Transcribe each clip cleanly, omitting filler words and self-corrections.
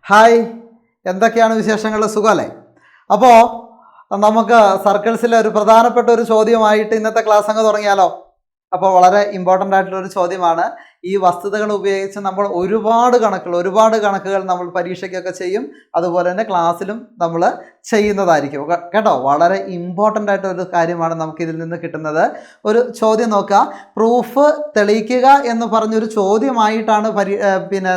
Hi, എന്തൊക്കെയാണ് വിശേഷങ്ങൾ? സുഖമല്ലേ? അപ്പോൾ നമുക്ക് സർക്കിൾസിലെ ഒരു പ്രധാനപ്പെട്ട ഒരു ചോദ്യമായിട്ട് ഇന്നത്തെ ക്ലാസ് അങ്ങ് തുടങ്ങിയാലോ? അപ്പോൾ വളരെ ഇമ്പോർട്ടൻ്റ് ആയിട്ടുള്ളൊരു ചോദ്യമാണ്. ഈ വസ്തുതകൾ ഉപയോഗിച്ച് നമ്മൾ ഒരുപാട് കണക്കുകൾ നമ്മൾ പരീക്ഷയ്ക്കൊക്കെ ചെയ്യും, അതുപോലെ തന്നെ ക്ലാസ്സിലും നമ്മൾ ചെയ്യുന്നതായിരിക്കും കേട്ടോ. വളരെ ഇമ്പോർട്ടൻ്റ് ആയിട്ടൊരു കാര്യമാണ് നമുക്കിതിൽ നിന്ന് കിട്ടുന്നത്. ഒരു ചോദ്യം നോക്കുക. പ്രൂഫ് തെളിയിക്കുക എന്ന് പറഞ്ഞൊരു ചോദ്യമായിട്ടാണ്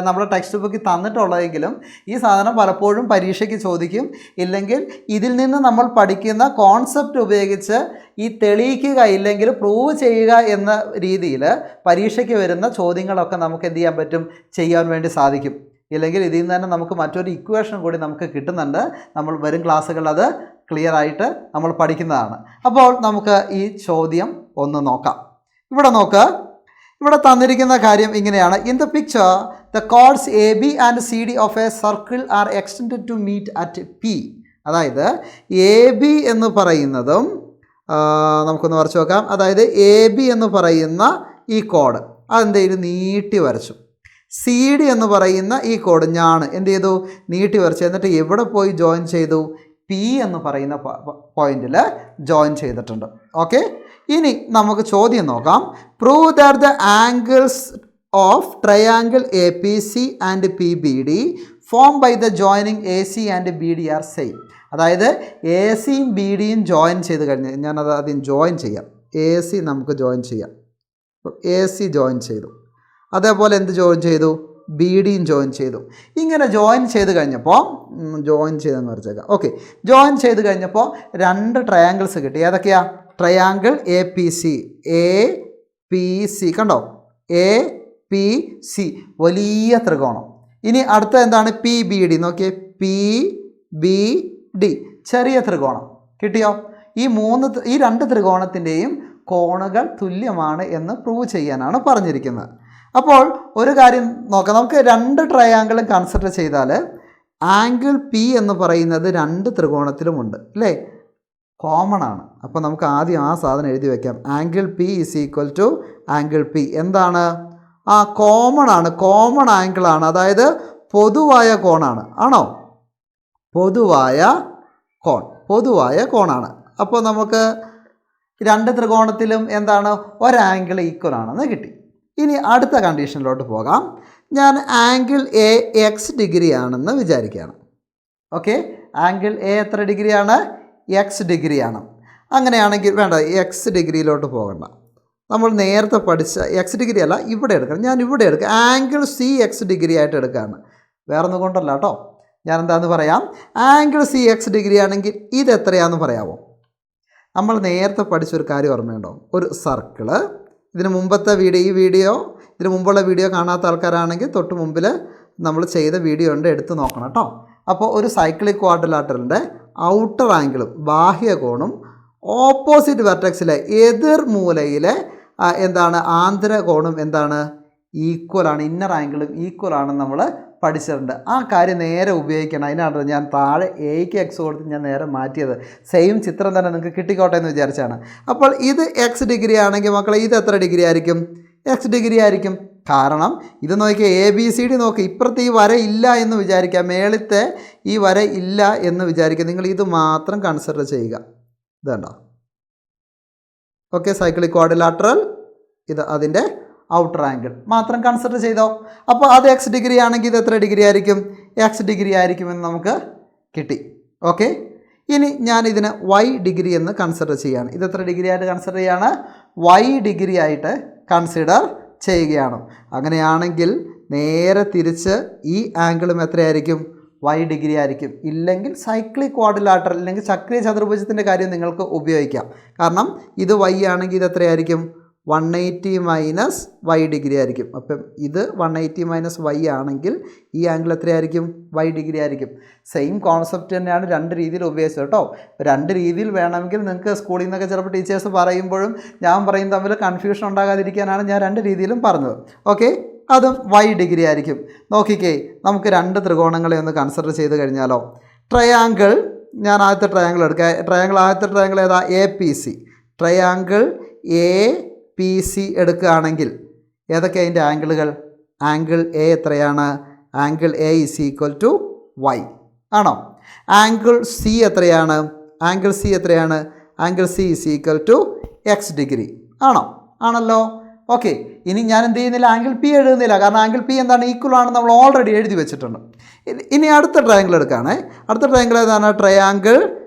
നമ്മുടെ ടെക്സ്റ്റ് ബുക്കിൽ തന്നിട്ടുള്ളതെങ്കിലും ഈ സാധനം പലപ്പോഴും പരീക്ഷയ്ക്ക് ചോദിക്കും. ഇല്ലെങ്കിൽ ഇതിൽ നിന്ന് നമ്മൾ പഠിക്കുന്ന കോൺസെപ്റ്റ് ഉപയോഗിച്ച് ഈ തെളിയിക്കുക ഇല്ലെങ്കിൽ പ്രൂവ് ചെയ്യുക എന്ന രീതിയിൽ പരീക്ഷയ്ക്ക് വരുന്ന ചോദ്യങ്ങളൊക്കെ നമുക്ക് എന്ത് ചെയ്യാൻ പറ്റും, ചെയ്യാൻ വേണ്ടി സാധിക്കും. ഇല്ലെങ്കിൽ ഇതിൽ നിന്ന് തന്നെ നമുക്ക് മറ്റൊരു ഇക്വേഷൻ കൂടി നമുക്ക് കിട്ടുന്നുണ്ട്. നമ്മൾ വരും ക്ലാസ്സുകളിൽ അത് ക്ലിയർ ആയിട്ട് നമ്മൾ പഠിക്കുന്നതാണ്. അപ്പോൾ നമുക്ക് ഈ ചോദ്യം ഒന്ന് നോക്കാം. ഇവിടെ നോക്ക്, ഇവിടെ തന്നിരിക്കുന്ന കാര്യം ഇങ്ങനെയാണ്. In the picture the chords A B and C D of a circle are extended to meet at P. അതായത് എ ബി എന്ന് പറയുന്നതും നമുക്കൊന്ന് വരച്ച് നോക്കാം. അതായത് എ ബി എന്ന് പറയുന്ന ഈ കോഡ് അതെന്തെങ്കിലും നീട്ടി വരച്ചു. സി ഡി എന്ന് പറയുന്ന ഈ കോഡ് ഞാൻ എന്ത് ചെയ്തു, നീട്ടി വരച്ചു. എന്നിട്ട് എവിടെ പോയി ജോയിൻ ചെയ്തു? പി എന്ന് പറയുന്ന പോയിന്റിൽ ജോയിൻ ചെയ്തിട്ടുണ്ട്. ഓക്കെ, ഇനി നമുക്ക് ചോദ്യം നോക്കാം. Prove that the angles of triangle A P C and P B D form by the joining A C and B D are same. അതായത് എ സിയും ബി ഡിയും ജോയിൻ ചെയ്ത് കഴിഞ്ഞ് ഞാനത് ആദ്യം ജോയിൻ ചെയ്യാം. എ സി നമുക്ക് ജോയിൻ ചെയ്യാം. എ സി ജോയിൻ ചെയ്തു, അതേപോലെ എന്ത് ജോയിൻ ചെയ്തു? ബി ഡിയും ജോയിൻ ചെയ്തു. ഇങ്ങനെ ജോയിൻ ചെയ്ത് കഴിഞ്ഞപ്പോൾ ജോയിൻ ചെയ്തെന്ന് വരച്ചേക്കാം. ഓക്കെ, ജോയിൻ ചെയ്ത് കഴിഞ്ഞപ്പോൾ രണ്ട് ട്രയാങ്കിൾസ് കിട്ടി. ഏതൊക്കെയാ? Triangle A P C, A P C കണ്ടോ, എ പി സി വലിയ ത്രികോണം. ഇനി അടുത്ത എന്താണ്? P B D. നോക്കിയേ, പി ബി ഡി ചെറിയ ത്രികോണം കിട്ടിയോ? ഈ രണ്ട് ത്രികോണത്തിൻ്റെയും കോണുകൾ തുല്യമാണ് എന്ന് പ്രൂവ് ചെയ്യാനാണ് പറഞ്ഞിരിക്കുന്നത്. അപ്പോൾ ഒരു കാര്യം നോക്കാം. നമുക്ക് രണ്ട് ട്രയാങ്കിളും കൺസിഡർ ചെയ്താൽ ആംഗിൾ പി എന്ന് പറയുന്നത് രണ്ട് ത്രികോണത്തിലുമുണ്ട് അല്ലേ, കോമൺ ആണ്. അപ്പോൾ നമുക്ക് ആദ്യം ആ സാധനം എഴുതി വയ്ക്കാം. Angle P is equal to angle P എന്താണ്? കോമൺ ആണ്, കോമൺ ആംഗിളാണ്. അതായത് പൊതുവായ കോണാണ്. ആണോ? പൊതുവായ കോണാണ്. അപ്പോൾ നമുക്ക് രണ്ട് ത്രികോണത്തിലും എന്താണ്, ഒരാംഗിൾ ഈക്വൽ ആണെന്ന് കിട്ടി. ഇനി അടുത്ത കണ്ടീഷനിലോട്ട് പോകാം. ഞാൻ ആംഗിൾ എ എക്സ് ഡിഗ്രി ആണെന്ന് വിചാരിക്കുകയാണ്. ഓക്കെ, ആംഗിൾ എ എത്ര ഡിഗ്രിയാണ്? എക്സ് ഡിഗ്രിയാണ്. അങ്ങനെയാണെങ്കിൽ വേണ്ട, എക്സ് ഡിഗ്രിയിലോട്ട് പോകണ്ട. നമ്മൾ നേരത്തെ പഠിച്ച എക്സ് ഡിഗ്രി അല്ല, ഇവിടെ എടുക്കണം. ഞാൻ ഇവിടെ എടുക്കുക. ആംഗിൾ സി എക്സ് ഡിഗ്രി ആയിട്ട് എടുക്കുകയാണ്. വേറെ ഒന്നും കൊണ്ടല്ല കേട്ടോ. ഞാൻ എന്താണെന്ന് പറയാം. ആംഗിൾ സി എക്സ് ഡിഗ്രി ആണെങ്കിൽ ഇത് എത്രയാണെന്ന് പറയാമോ? നമ്മൾ നേരത്തെ പഠിച്ചൊരു കാര്യം ഓർമ്മയുണ്ടോ? ഒരു സർക്കിള്, ഇതിന് മുമ്പത്തെ ഇതിന് മുമ്പുള്ള വീഡിയോ കാണാത്ത ആൾക്കാരാണെങ്കിൽ തൊട്ട് മുമ്പിൽ നമ്മൾ ചെയ്ത വീഡിയോ ഉണ്ട്, എടുത്ത് നോക്കണം കേട്ടോ. അപ്പോൾ ഒരു സൈക്ലിക് ക്വാഡ്രിലാറ്ററലിൻ്റെ ഔട്ടർ ആംഗിളും ബാഹ്യകോണും ഓപ്പോസിറ്റ് വെർട്ടെക്സിലെ എതിർ മൂലയിലെ എന്താണ് ആന്തരകോണും എന്താണ്? ഈക്വലാണ്. ഇന്നർ ആംഗിളും ഈക്വലാണെന്ന് നമ്മൾ പഠിച്ചിട്ടുണ്ട്. ആ കാര്യം നേരെ ഉപയോഗിക്കണം. അതിനാണ് ഞാൻ താഴെ എക്ക് എക്സ് കൊടുത്ത് ഞാൻ നേരെ മാറ്റിയത്. സെയിം ചിത്രം തന്നെ നിങ്ങൾക്ക് കിട്ടിക്കോട്ടെ എന്ന് വിചാരിച്ചാണ്. അപ്പോൾ ഇത് എക്സ് ഡിഗ്രി ആണെങ്കിൽ മക്കളെ ഇത് എത്ര ഡിഗ്രി ആയിരിക്കും? എക്സ് ഡിഗ്രി ആയിരിക്കും. കാരണം ഇത് നോക്കിയാൽ എ ബി സി ഡി നോക്കി, ഇപ്പുറത്ത് ഈ വര ഇല്ല എന്ന് വിചാരിക്കുക, മേളത്തെ ഈ വര ഇല്ല എന്ന് വിചാരിക്കുക. നിങ്ങൾ ഇത് മാത്രം കൺസിഡർ ചെയ്യുക. ഇത് കണ്ടോ? ഓക്കെ, സൈക്ലിക് ക്വാഡ്രിലാറ്ററൽ, ഇത് അതിൻ്റെ ഔട്ടർ ആംഗിൾ മാത്രം കൺസിഡർ ചെയ്തോ. അപ്പോൾ അത് എക്സ് ഡിഗ്രി ആണെങ്കിൽ ഇത് എത്ര ഡിഗ്രി ആയിരിക്കും? എക്സ് ഡിഗ്രി ആയിരിക്കുമെന്ന് നമുക്ക് കിട്ടി. ഓക്കെ, ഇനി ഞാൻ ഇതിനെ വൈ ഡിഗ്രി എന്ന് കൺസിഡർ ചെയ്യുകയാണ്. ഇത് എത്ര ഡിഗ്രി ആയിട്ട് കൺസിഡർ ചെയ്യുകയാണ്? വൈ ഡിഗ്രി ആയിട്ട് കൺസിഡർ ചെയ്യുകയാണ്. അങ്ങനെയാണെങ്കിൽ നേരെ തിരിച്ച് ഈ ആംഗിളും എത്രയായിരിക്കും? വൈ ഡിഗ്രി ആയിരിക്കും. ഇല്ലെങ്കിൽ സൈക്ലിക് ക്വാഡ്രിലാറ്ററൽ അല്ലെങ്കിൽ ചക്രീയ ചതുർഭുജത്തിൻ്റെ കാര്യം നിങ്ങൾക്ക് ഉപയോഗിക്കാം. കാരണം ഇത് വൈ ആണെങ്കിൽ ഇത് എത്രയായിരിക്കും? 180 മൈനസ് വൈ ഡിഗ്രി ആയിരിക്കും. അപ്പം ഇത് 180 മൈനസ് വൈ ആണെങ്കിൽ ഈ ആംഗിൾ എത്രയായിരിക്കും? വൈ ഡിഗ്രി ആയിരിക്കും. സെയിം കോൺസെപ്റ്റ് തന്നെയാണ് രണ്ട് രീതിയിൽ ഉപയോഗിച്ചത് കേട്ടോ. രണ്ട് രീതിയിൽ വേണമെങ്കിൽ നിങ്ങൾക്ക് സ്കൂളിൽ നിന്നൊക്കെ ചിലപ്പോൾ ടീച്ചേഴ്സ് പറയുമ്പോഴും ഞാൻ പറയും തമ്മിൽ കൺഫ്യൂഷൻ ഉണ്ടാകാതിരിക്കാനാണ് ഞാൻ രണ്ട് രീതിയിലും പറഞ്ഞത്. ഓക്കെ, അതും വൈ ഡിഗ്രി ആയിരിക്കും. നോക്കിക്കേ, നമുക്ക് രണ്ട് ത്രികോണങ്ങളെ ഒന്ന് കൺസിഡർ ചെയ്ത് കഴിഞ്ഞാലോ. ട്രയാങ്കിൾ, ഞാൻ ആദ്യത്തെ ട്രയാങ്കിൾ എടുക്കുക. ആദ്യത്തെ ട്രയാങ്കിൾ ഏതാ? A P C. Triangle A P C എടുക്കുകയാണെങ്കിൽ ഏതൊക്കെ അതിൻ്റെ ആംഗിളുകൾ? ആംഗിൾ എ എത്രയാണ്? Angle A is equal to Y ആണോ? ആംഗിൾ സി എത്രയാണ്? ആംഗിൾ സി എത്രയാണ്? Angle C is equal to X degree ആണോ? ആണല്ലോ. ഓക്കെ, ഇനി ഞാൻ എന്ത് ചെയ്യുന്നില്ല, ആംഗിൾ പി എഴുതുന്നില്ല, കാരണം ആംഗിൾ പി എന്താണ്, ഈക്വൽ ആണ്, നമ്മൾ ഓൾറെഡി എഴുതി വെച്ചിട്ടുണ്ട്. ഇനി അടുത്ത ട്രയാങ്കിൾ എടുക്കുകയാണേ. അടുത്ത ട്രയാങ്കിൾ ഏതാണ്? ട്രയാങ്കിൾ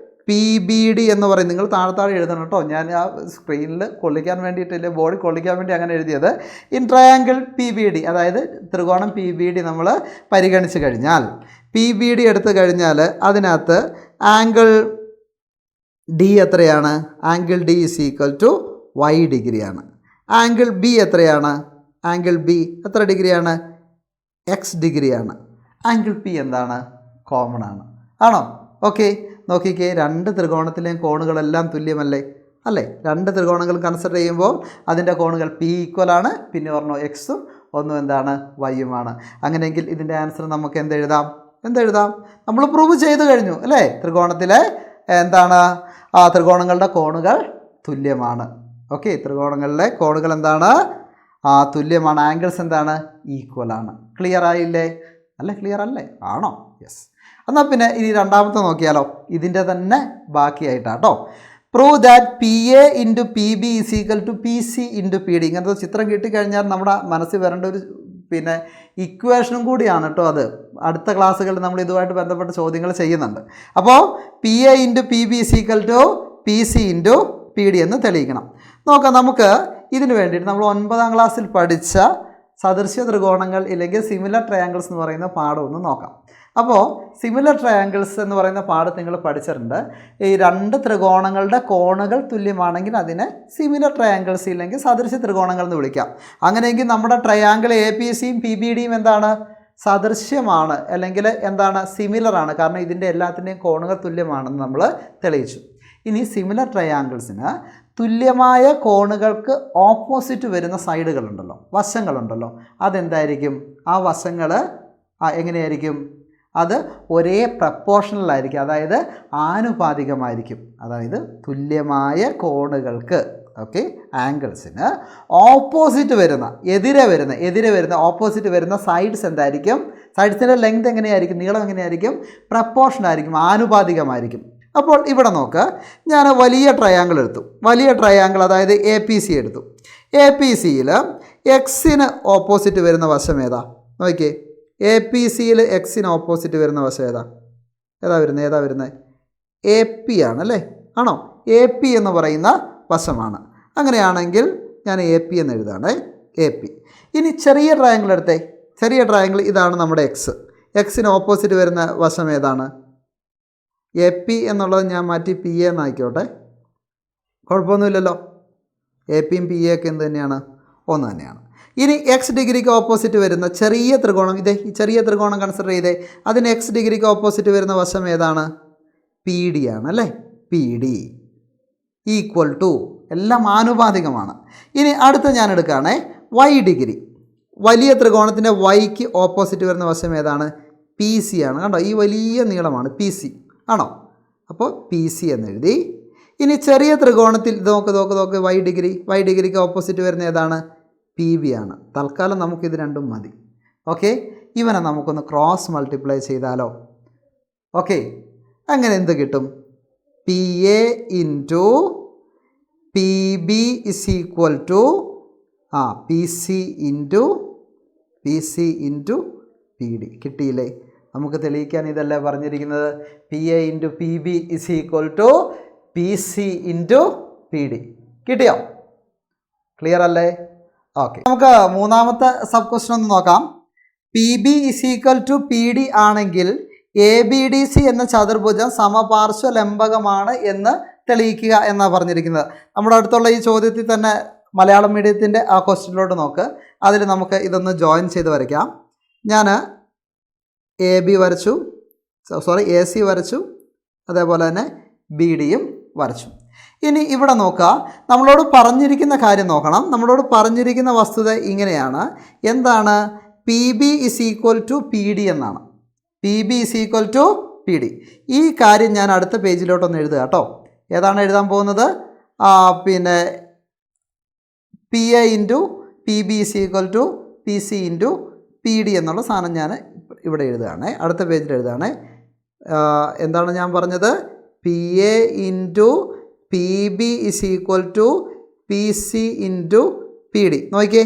പി ബി ഡി എന്ന് പറയും. നിങ്ങൾ താഴെ എഴുതണം കേട്ടോ, ഞാൻ ആ സ്ക്രീനിൽ കൊള്ളിക്കാൻ വേണ്ടിയിട്ടില്ല, ബോർഡിൽ കൊള്ളിക്കാൻ വേണ്ടി അങ്ങനെ എഴുതിയത്. In triangle P B D, അതായത് ത്രികോണം പി ബി ഡി നമ്മൾ പരിഗണിച്ച് കഴിഞ്ഞാൽ, പി ബി ഡി എടുത്തു കഴിഞ്ഞാൽ അതിനകത്ത് ആംഗിൾ ഡി എത്രയാണ്? Angle D is equal to Y ഡിഗ്രിയാണ്. ആംഗിൾ ബി എത്രയാണ്? ആംഗിൾ ബി എത്ര ഡിഗ്രിയാണ്? എക്സ് ഡിഗ്രിയാണ്. ആംഗിൾ പി എന്താണ്? കോമൺ ആണ്. ആണോ? ഓക്കെ, നോക്കിക്കേ, രണ്ട് ത്രികോണത്തിലെയും കോണുകളെല്ലാം തുല്യമല്ലേ? അല്ലേ? രണ്ട് ത്രികോണങ്ങൾ കൺസിഡർ ചെയ്യുമ്പോൾ അതിൻ്റെ കോണുകൾ പി ഈക്വലാണ്, പിന്നെ ഒരെണ്ണം എക്സും ഒന്നും എന്താണ്? വൈയുമാണ്. അങ്ങനെയെങ്കിൽ ഇതിൻ്റെ ആൻസർ നമുക്ക് എന്തെഴുതാം? നമ്മൾ പ്രൂവ് ചെയ്ത് കഴിഞ്ഞു അല്ലേ? ത്രികോണത്തിലെ എന്താണ്? ത്രികോണങ്ങളുടെ കോണുകൾ തുല്യമാണ്. ഓക്കെ, ത്രികോണങ്ങളിലെ കോണുകൾ എന്താണ്? തുല്യമാണ്. ആംഗിൾസ് എന്താണ്? ഈക്വലാണ്. ക്ലിയർ ആയില്ലേ? അല്ലേ? ക്ലിയർ അല്ലേ? ആണോ? യെസ്. എന്നാൽ പിന്നെ ഇനി രണ്ടാമത്തെ നോക്കിയാലോ? ഇതിൻ്റെ തന്നെ ബാക്കിയായിട്ടാട്ടോ. Prove that P A into P B is equal to P C into P D. ഇങ്ങനത്തെ ചിത്രം കിട്ടിക്കഴിഞ്ഞാൽ നമ്മുടെ മനസ്സിൽ വരേണ്ട ഒരു ഇക്വേഷനും കൂടിയാണ് കേട്ടോ അത്. അടുത്ത ക്ലാസ്സുകളിൽ നമ്മൾ ഇതുമായിട്ട് ബന്ധപ്പെട്ട ചോദ്യങ്ങൾ ചെയ്യുന്നുണ്ട്. അപ്പോൾ P A into P B is equal to P C into P D എന്ന് തെളിയിക്കണം. നോക്കാം, നമുക്ക് ഇതിന് വേണ്ടിയിട്ട് നമ്മൾ 9ാം ക്ലാസ്സിൽ പഠിച്ച സദൃശ്യ ത്രികോണങ്ങൾ ഇല്ലെങ്കിൽ സിമിലർ ട്രയാങ്കിൾസ് എന്ന് പറയുന്ന പാഠം ഒന്ന് നോക്കാം. അപ്പോൾ സിമിലർ ട്രയാങ്കിൾസ് എന്ന് പറയുന്ന പാഠം നിങ്ങൾ പഠിച്ചിട്ടുണ്ട്. ഈ രണ്ട് ത്രികോണങ്ങളുടെ കോണുകൾ തുല്യമാണെങ്കിൽ അതിനെ സിമിലർ ട്രയാങ്കിൾസ് ഇല്ലെങ്കിൽ സദൃശ്യ ത്രികോണങ്ങൾ എന്ന് വിളിക്കാം. അങ്ങനെയെങ്കിൽ നമ്മുടെ ട്രയാങ്കിൾ എ പി സിയും പി ബി ഡിയും എന്താണ്? സദൃശ്യമാണ്, അല്ലെങ്കിൽ എന്താണ്? സിമിലറാണ്. കാരണം ഇതിൻ്റെ എല്ലാത്തിൻ്റെയും കോണുകൾ തുല്യമാണെന്ന് നമ്മൾ തെളിയിച്ചു. ഇനി സിമിലർ ട്രയാങ്കിൾസിന് തുല്യമായ കോണുകൾക്ക് ഓപ്പോസിറ്റ് വരുന്ന സൈഡുകളുണ്ടല്ലോ, വശങ്ങളുണ്ടല്ലോ, അതെന്തായിരിക്കും? ആ വശങ്ങൾ എങ്ങനെയായിരിക്കും? അത് ഒരേ പ്രപ്പോർഷണലായിരിക്കും, അതായത് ആനുപാതികമായിരിക്കും. അതായത് തുല്യമായ കോണുകൾക്ക്, ഓക്കെ, ആംഗിൾസിന് ഓപ്പോസിറ്റ് വരുന്ന എതിരെ വരുന്ന ഓപ്പോസിറ്റ് വരുന്ന സൈഡ്സ് എന്തായിരിക്കും? സൈഡ്സിൻ്റെ ലെങ്ത് എങ്ങനെയായിരിക്കും? നീളം എങ്ങനെയായിരിക്കും? പ്രപ്പോർഷനായിരിക്കും, ആനുപാതികമായിരിക്കും. അപ്പോൾ ഇവിടെ നോക്ക്, ഞാൻ വലിയ ട്രയാങ്കിൾ എടുത്തു. വലിയ ട്രയാങ്കിൾ അതായത് എ പി സി എടുത്തു. എ പി സിയിൽ എക്സിന് ഓപ്പോസിറ്റ് വരുന്ന വശം ഏതാ? നോക്കിയേ, എ പി സിയിൽ എക്സിന് ഓപ്പോസിറ്റ് വരുന്ന വശം ഏതാ വരുന്നത്? എ പി ആണ് അല്ലേ? ആണോ? എ പി എന്ന് പറയുന്ന വശമാണ്. അങ്ങനെയാണെങ്കിൽ ഞാൻ എ പി എന്ന് എഴുതാണ്. A P. ഇനി ചെറിയ ട്രയാങ്കിൾ എടുത്തേ. ചെറിയ ട്രയാങ്കിൾ ഇതാണ് നമ്മുടെ എക്സ്. എക്സിന് ഓപ്പോസിറ്റ് വരുന്ന വശം ഏതാണ്? എ പി എന്നുള്ളത് ഞാൻ മാറ്റി പി എ എന്നായിക്കോട്ടെ, കുഴപ്പമൊന്നുമില്ലല്ലോ. എ പിയും പി എ ഒക്കെ എന്ത് തന്നെയാണ്? ഒന്ന് തന്നെയാണ്. ഇനി എക്സ് ഡിഗ്രിക്ക് ഓപ്പോസിറ്റ് വരുന്ന ചെറിയ ത്രികോണം, ഇതേ ഈ ചെറിയ ത്രികോണം കൺസിഡർ ചെയ്തേ. അതിന് എക്സ് ഡിഗ്രിക്ക് ഓപ്പോസിറ്റ് വരുന്ന വശം ഏതാണ്? പി ഡി ആണ് അല്ലേ? പി ഡി ഈക്വൽ ടു, എല്ലാം ആനുപാതികമാണ്. ഇനി അടുത്ത ഞാൻ എടുക്കുകയാണേ, വൈ ഡിഗ്രി. വലിയ ത്രികോണത്തിൻ്റെ വൈക്ക് ഓപ്പോസിറ്റ് വരുന്ന വശം ഏതാണ്? പി സി ആണ്. കണ്ടോ, ഈ വലിയ നീളമാണ് പി സി ആണോ? അപ്പോൾ പി സി എന്നെഴുതി. ഇനി ചെറിയ ത്രികോണത്തിൽ നോക്ക് വൈ ഡിഗ്രിക്ക് ഓപ്പോസിറ്റ് വരുന്ന ഏതാണ്? പി ബി ആണ്. തൽക്കാലം നമുക്കിത് രണ്ടും മതി. ഓക്കെ, ഇവനെ നമുക്കൊന്ന് ക്രോസ് മൾട്ടിപ്ലൈ ചെയ്താലോ? ഓക്കെ, അങ്ങനെ എന്ത് കിട്ടും? P A into P B is equal to P C into P D. കിട്ടിയില്ലേ? നമുക്ക് തെളിയിക്കാൻ ഇതല്ലേ പറഞ്ഞിരിക്കുന്നത്? P A into P B is equal to P C into P D. കിട്ടിയോ? ക്ലിയർ അല്ലേ? ഓക്കെ, നമുക്ക് മൂന്നാമത്തെ സബ് ക്വസ്റ്റ്യൻ ഒന്ന് നോക്കാം. P B is equal to P D ആണെങ്കിൽ എ ബി ഡി സി എന്ന ചതുർഭുജം സമപാർശ്വലംബകമാണ് എന്ന് തെളിയിക്കുക എന്നാണ് പറഞ്ഞിരിക്കുന്നത്. നമ്മുടെ അടുത്തുള്ള ഈ ചോദ്യത്തിൽ തന്നെ മലയാളം മീഡിയത്തിൻ്റെ ആ ക്വസ്റ്റ്യനിലോട്ട് നോക്ക്. അതിൽ നമുക്ക് ഇതൊന്ന് ജോയിൻ ചെയ്ത് വരയ്ക്കാം. ഞാൻ എ ബി വരച്ചു, എ സി വരച്ചു, അതേപോലെ തന്നെ ബി ഡിയും വരച്ചു. ഇനി ഇവിടെ നോക്കുക, നമ്മളോട് പറഞ്ഞിരിക്കുന്ന കാര്യം നോക്കണം. നമ്മളോട് പറഞ്ഞിരിക്കുന്ന വസ്തുത ഇങ്ങനെയാണ്. എന്താണ്? P B is equal to P D എന്നാണ്. P B is equal to P D. ഈ കാര്യം ഞാൻ അടുത്ത പേജിലോട്ടൊന്ന് എഴുതുക കേട്ടോ. ഏതാണ് എഴുതാൻ പോകുന്നത്? പിന്നെ P A into P B is equal to P C into P D എന്നുള്ള സാധനം ഞാൻ ഇവിടെ എഴുതുകയാണേ, അടുത്ത പേജിൽ എഴുതുകയാണേ. എന്താണ് ഞാൻ പറഞ്ഞത്? P A into P B is equal to P C into P D. നോക്കിയേ.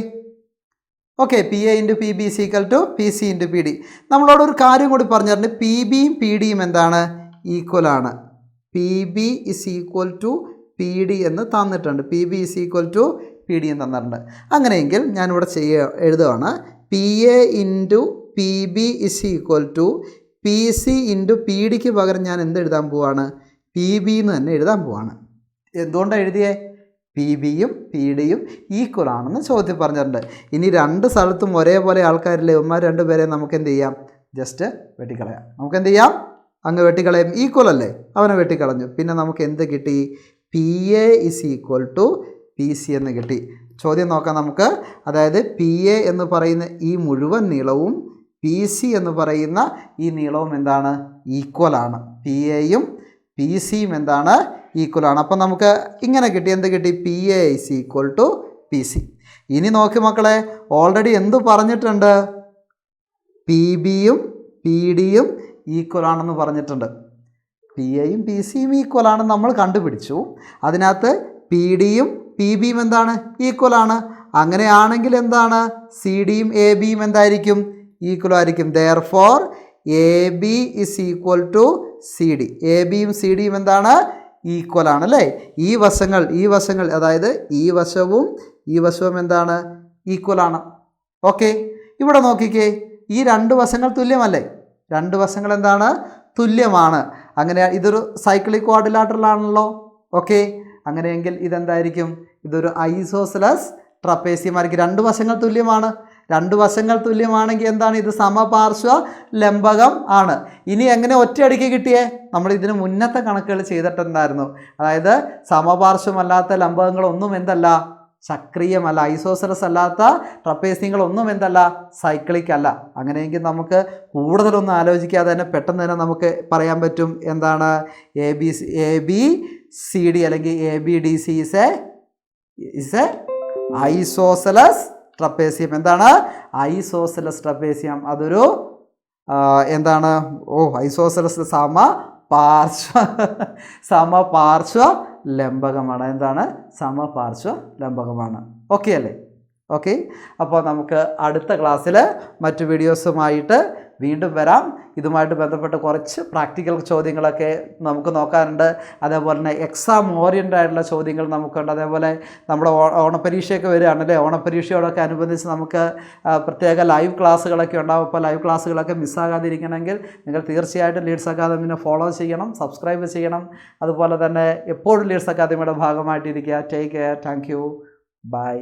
Okay, P A into P B is equal to P C into P D. നമ്മളോട് ഒരു കാര്യം കൂടി പറഞ്ഞിട്ടുണ്ട്. പി ബിയും പി ഡിയും എന്താണ്? ഈക്വലാണ്. P B is equal to P D എന്ന് തന്നിട്ടുണ്ട്. P B is equal to P D എന്ന് തന്നിട്ടുണ്ട്. അങ്ങനെയെങ്കിൽ ഞാനിവിടെ എഴുതുകയാണ്. P A into P B is equal to P C into P ഡിക്ക് പകരം ഞാൻ എന്ത് എഴുതാൻ പോവാണ്? പി ബി എന്ന് തന്നെ എഴുതാൻ പോവാണ്. എന്തുകൊണ്ടാണ് എഴുതിയേ? പി ബിയും പി ഡിയും ഈക്വൽ ആണെന്ന് ചോദ്യത്തിൽ പറഞ്ഞിട്ടുണ്ട്. ഇനി രണ്ട് സ്ഥലത്തും ഒരേപോലെ ആൾക്കാരില്ലേ, ഇവന്മാർ രണ്ടുപേരെ നമുക്ക് എന്ത് ചെയ്യാം? ജസ്റ്റ് വെട്ടിക്കളയാം. നമുക്ക് എന്ത് ചെയ്യാം? അങ്ങ് വെട്ടിക്കളയാം. ഈക്വൽ അല്ലേ, അവനെ വെട്ടിക്കളഞ്ഞു. പിന്നെ നമുക്ക് എന്ത് കിട്ടി? P A is equal to P C എന്ന് കിട്ടി. ചോദ്യം നോക്കാം നമുക്ക്. അതായത് പി എ എന്ന് പറയുന്ന ഈ മുഴുവൻ നീളവും പി സി എന്ന് പറയുന്ന ഈ നീളവും എന്താണ്? ഈക്വലാണ്. പി എയും പി സിയും എന്താണ്? ഈക്വലാണ്. അപ്പം നമുക്ക് ഇങ്ങനെ കിട്ടി. എന്ത് കിട്ടി? P A is equal to P C. ഇനി നോക്കി മക്കളെ, ഓൾറെഡി എന്ത് പറഞ്ഞിട്ടുണ്ട്? പി ബിയും പി ഡിയും ഈക്വലാണെന്ന് പറഞ്ഞിട്ടുണ്ട്. പി എയും പി സിയും ഈക്വലാണെന്ന് നമ്മൾ കണ്ടുപിടിച്ചു. അതിനകത്ത് പി ഡിയും പി ബിയും എന്താണ്? ഈക്വലാണ്. അങ്ങനെയാണെങ്കിൽ എന്താണ്? സി ഡിയും എ ബിയും എന്തായിരിക്കും? ഈക്വൽ ആയിരിക്കും. Therefore A B is equal to C D. A ബിയും സി ഡിയും എന്താണ്? ഈക്വലാണ് അല്ലേ? ഈ വശങ്ങൾ അതായത് ഈ വശവും എന്താണ്? ഈക്വലാണ്. ഓക്കെ, ഇവിടെ നോക്കിക്കേ. ഈ രണ്ട് വശങ്ങൾ തുല്യമല്ലേ? രണ്ട് വശങ്ങൾ എന്താണ്? തുല്യമാണ്. അങ്ങനെ ഇതൊരു സൈക്ലിക് ക്വാഡ്രിലാറ്ററൽ ആണല്ലോ. ഓക്കെ, അങ്ങനെയെങ്കിൽ ഇതെന്തായിരിക്കും? ഇതൊരു ഐസോസെലസ് ട്രപ്പേസിയം ആയിരിക്കും. രണ്ട് വശങ്ങൾ തുല്യമാണ്. രണ്ട് വശങ്ങൾ തുല്യമാണെങ്കിൽ എന്താണ്? ഇത് സമപാർശ്വ ലംബകം ആണ്. ഇനി എങ്ങനെ ഒറ്റയടിക്ക് കിട്ടിയേ? നമ്മൾ ഇതിന് മുന്നത്തെ കണക്കുകൾ ചെയ്തിട്ടുണ്ടായിരുന്നു. അതായത് സമപാർശ്വമല്ലാത്ത ലംബകങ്ങളൊന്നും എന്തല്ല? ചക്രീയമല്ല. ഐസോസെലസ് അല്ലാത്ത ട്രപ്പേസിയങ്ങളൊന്നും എന്തല്ല? സൈക്ലിക് അല്ല. അങ്ങനെയെങ്കിൽ നമുക്ക് കൂടുതലൊന്നും ആലോചിക്കാതെ തന്നെ പെട്ടെന്ന് തന്നെ നമുക്ക് പറയാൻ പറ്റും. എന്താണ്? എ ബി സി ഡി അല്ലെങ്കിൽ A B D C is a isosceles trapezium. എന്താണ്? Isosceles trapezium. അതൊരു എന്താണ്? ഐസോസെലസ് സമപാർശ്വ ലംബകമാണ്. എന്താണ്? സമപാർശ്വ ലംബകമാണ്. ഓക്കെ അല്ലേ? ഓക്കെ, അപ്പോൾ നമുക്ക് അടുത്ത ക്ലാസ്സിൽ മറ്റു വീഡിയോസുമായിട്ട് വീണ്ടും വരാം. ഇതുമായിട്ട് ബന്ധപ്പെട്ട് കുറച്ച് പ്രാക്ടിക്കൽ ചോദ്യങ്ങളൊക്കെ നമുക്ക് നോക്കാനുണ്ട്. അതേപോലെ തന്നെ എക്സാം ഓറിയൻ്റഡ് ആയിട്ടുള്ള ചോദ്യങ്ങൾ നമുക്കുണ്ട്. അതേപോലെ നമ്മുടെ ഓണപ്പരീക്ഷയൊക്കെ വരികയാണല്ലേ, ഓണപ്പരീക്ഷയോടൊക്കെ അനുബന്ധിച്ച് നമുക്ക് പ്രത്യേക ലൈവ് ക്ലാസ്സുകളൊക്കെ ഉണ്ടാവും. അപ്പോൾ ലൈവ് ക്ലാസ്സുകളൊക്കെ മിസ്സാകാതിരിക്കണമെങ്കിൽ നിങ്ങൾ തീർച്ചയായിട്ടും ലീഡ്സ് അക്കാദമിനെ ഫോളോ ചെയ്യണം, സബ്സ്ക്രൈബ് ചെയ്യണം. അതുപോലെ തന്നെ എപ്പോഴും ലീഡ്സ് അക്കാദമിയുടെ ഭാഗമായിട്ടിരിക്കുക. Take care. Thank you. By.